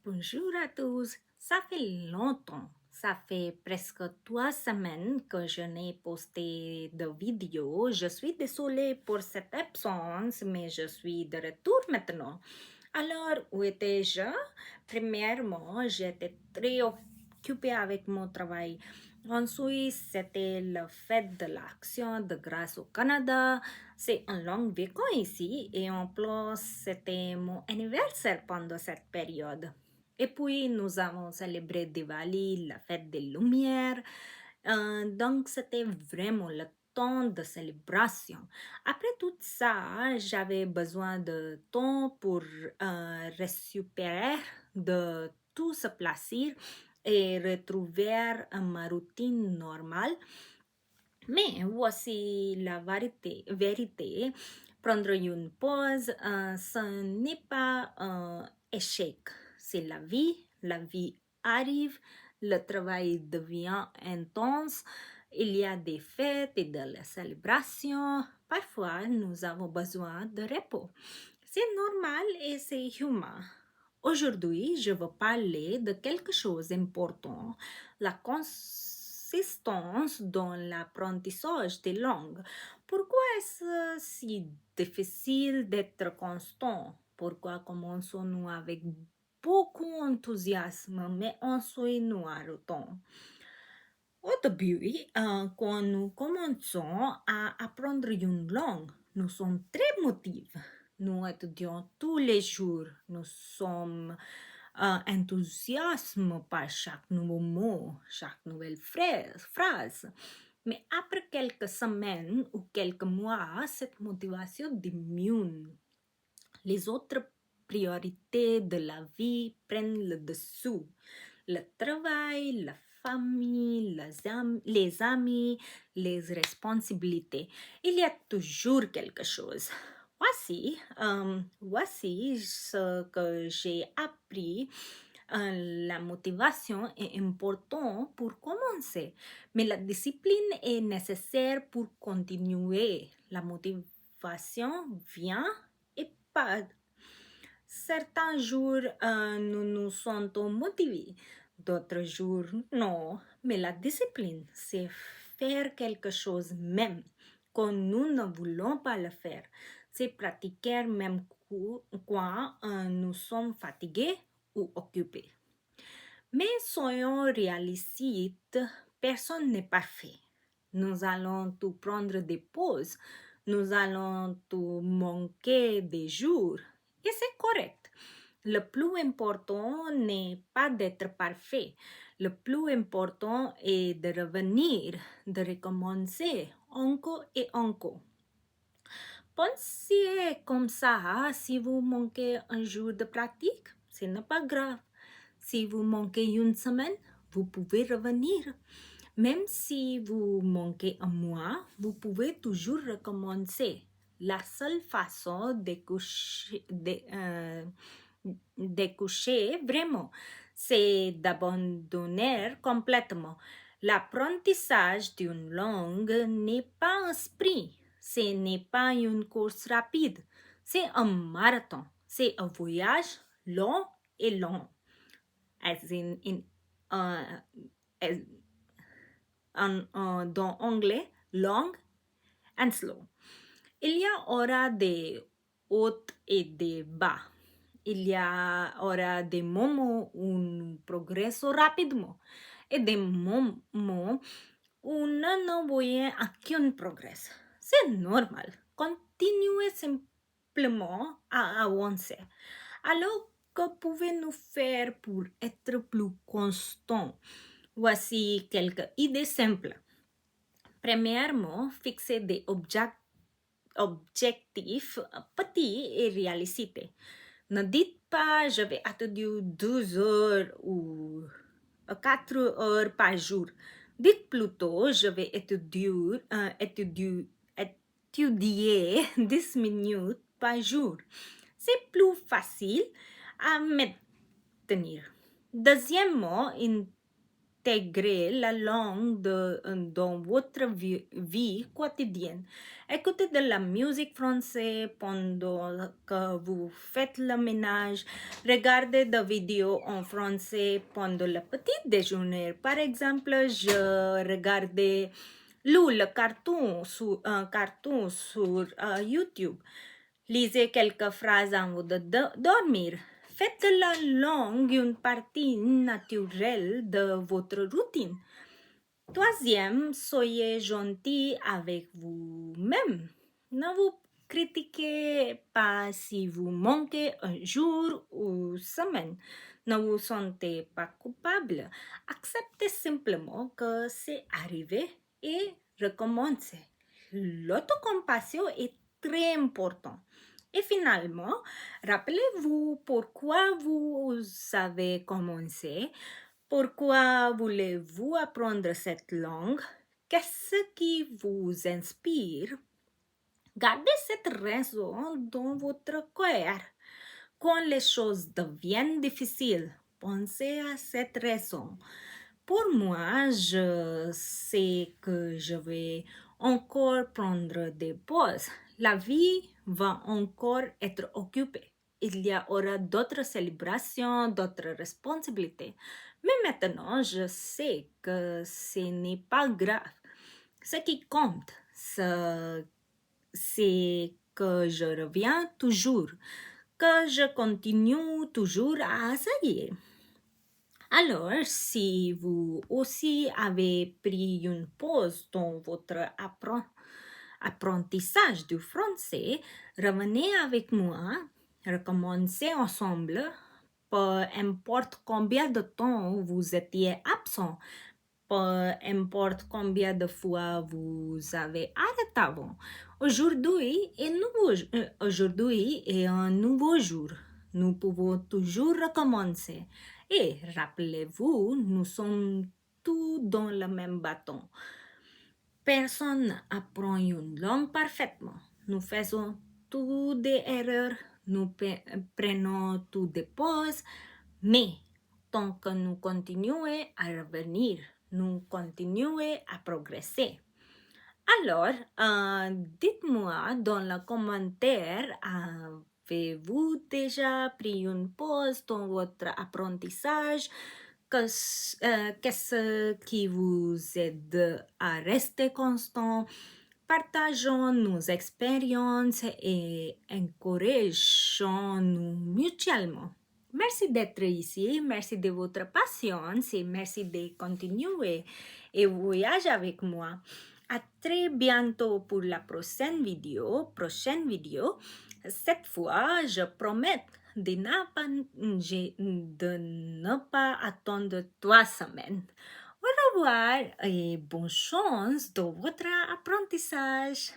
Bonjour à tous. Ça fait longtemps. Ça fait presque 3 semaines que je n'ai posté de vidéo. Je suis désolée pour cette absence, mais je suis de retour maintenant. Alors, où étais-je? Premièrement, j'étais très occupée avec mon travail. Ensuite, c'était la fête de l'Action de grâce au Canada. C'est un long week-end ici et en plus, c'était mon anniversaire pendant cette période. Et puis, nous avons célébré Diwali, la fête des Lumières. Donc, c'était vraiment le temps de célébration. Après tout ça, j'avais besoin de temps pour récupérer de tout ce plaisir et retrouver ma routine normale. Mais voici la vérité. Prendre une pause, ce n'est pas un échec. C'est la vie. La vie arrive. Le travail devient intense. Il y a des fêtes et de la célébration. Parfois, nous avons besoin de repos. C'est normal et c'est humain. Aujourd'hui, je veux parler de quelque chose d'important, la consistance dans l'apprentissage des langues. Pourquoi est-ce si difficile d'être constant? Pourquoi commençons-nous avec beaucoup d'enthousiasme, mais ensuite nous arrêtons? Au début, quand nous commençons à apprendre une langue, nous sommes très motivés. Nous étudions tous les jours. Nous sommes enthousiastes par chaque nouveau mot, chaque nouvelle phrase. Mais après quelques semaines ou quelques mois, cette motivation diminue. Les autres priorités de la vie prennent le dessous. Le travail, la famille, les amis, les responsabilités. Il y a toujours quelque chose. Voici ce que j'ai appris. La motivation est importante pour commencer, mais la discipline est nécessaire pour continuer. La motivation vient et part. Certains jours, nous nous sentons motivés, d'autres jours, non. Mais la discipline, c'est faire quelque chose même quand nous ne voulons pas le faire. C'est pratiquer même quand nous sommes fatigués ou occupés. Mais soyons réalistes, personne n'est parfait. Nous allons tout prendre des pauses, nous allons tout manquer des jours, et c'est correct. Le plus important n'est pas d'être parfait. Le plus important est de revenir, de recommencer encore et encore. Pensez comme ça, si vous manquez un jour de pratique, ce n'est pas grave. Si vous manquez une semaine, vous pouvez revenir. Même si vous manquez un mois, vous pouvez toujours recommencer. La seule façon d'écoucher vraiment, c'est d'abandonner complètement. L'apprentissage d'une langue n'est pas un sprint, ce n'est pas une course rapide, c'est un marathon, c'est un voyage long et long. Uh, as- dans anglais, long and slow. Il y aura des hauts et des bas. Il y aura des moments où nous progressons rapidement et des moments où nous ne voyons aucun progrès. C'est normal. Continuez simplement à avancer. Alors, que pouvez-nous faire pour être plus constant? Voici quelques idées simples. Premièrement, fixer des objectifs petits et réalistes. Ne dites pas je vais étudier 12 heures ou 4 heures par jour. Dites plutôt je vais étudier 10 minutes par jour. C'est plus facile à maintenir. Deuxièmement, intégrer la langue dans votre vie quotidienne. Écoutez de la musique française pendant que vous faites le ménage. Regardez des vidéos en français pendant le petit déjeuner. Par exemple, je regardais le un cartoon sur YouTube. Lisez quelques phrases avant de dormir. Faites de la langue une partie naturelle de votre routine. Troisième, soyez gentil avec vous-même. Ne vous critiquez pas si vous manquez un jour ou semaine. Ne vous sentez pas coupable. Acceptez simplement que c'est arrivé et recommencez. L'autocompassion est très important. Et finalement, rappelez-vous pourquoi vous avez commencé. Pourquoi voulez-vous apprendre cette langue? Qu'est-ce qui vous inspire? Gardez cette raison dans votre cœur. Quand les choses deviennent difficiles, pensez à cette raison. Pour moi, je sais que je vais encore prendre des pauses. La vie va encore être occupée. Il y aura d'autres célébrations, d'autres responsabilités. Mais maintenant, je sais que ce n'est pas grave. Ce qui compte, c'est que je reviens toujours, que je continue toujours à essayer. Alors, si vous aussi avez pris une pause dans votre apprentissage du français, revenez avec moi, recommencez ensemble, peu importe combien de temps vous étiez absent, peu importe combien de fois vous avez arrêté avant. Aujourd'hui est un nouveau jour. Nous pouvons toujours recommencer. Et rappelez-vous, nous sommes tous dans le même bâton. Personne n'apprend une langue parfaitement. Nous faisons tous des erreurs, nous prenons tous des pauses, mais tant que nous continuons à revenir, nous continuons à progresser. Alors, dites-moi dans le commentaire, avez-vous déjà pris une pause dans votre apprentissage? Qu'est-ce qui vous aide à rester constant? Partageons nos expériences et encourageons-nous mutuellement. Merci d'être ici, merci de votre patience et merci de continuer et voyager avec moi. À très bientôt pour la prochaine vidéo. Cette fois, je promets de ne pas attendre 3 semaines. Au revoir et bonne chance dans votre apprentissage.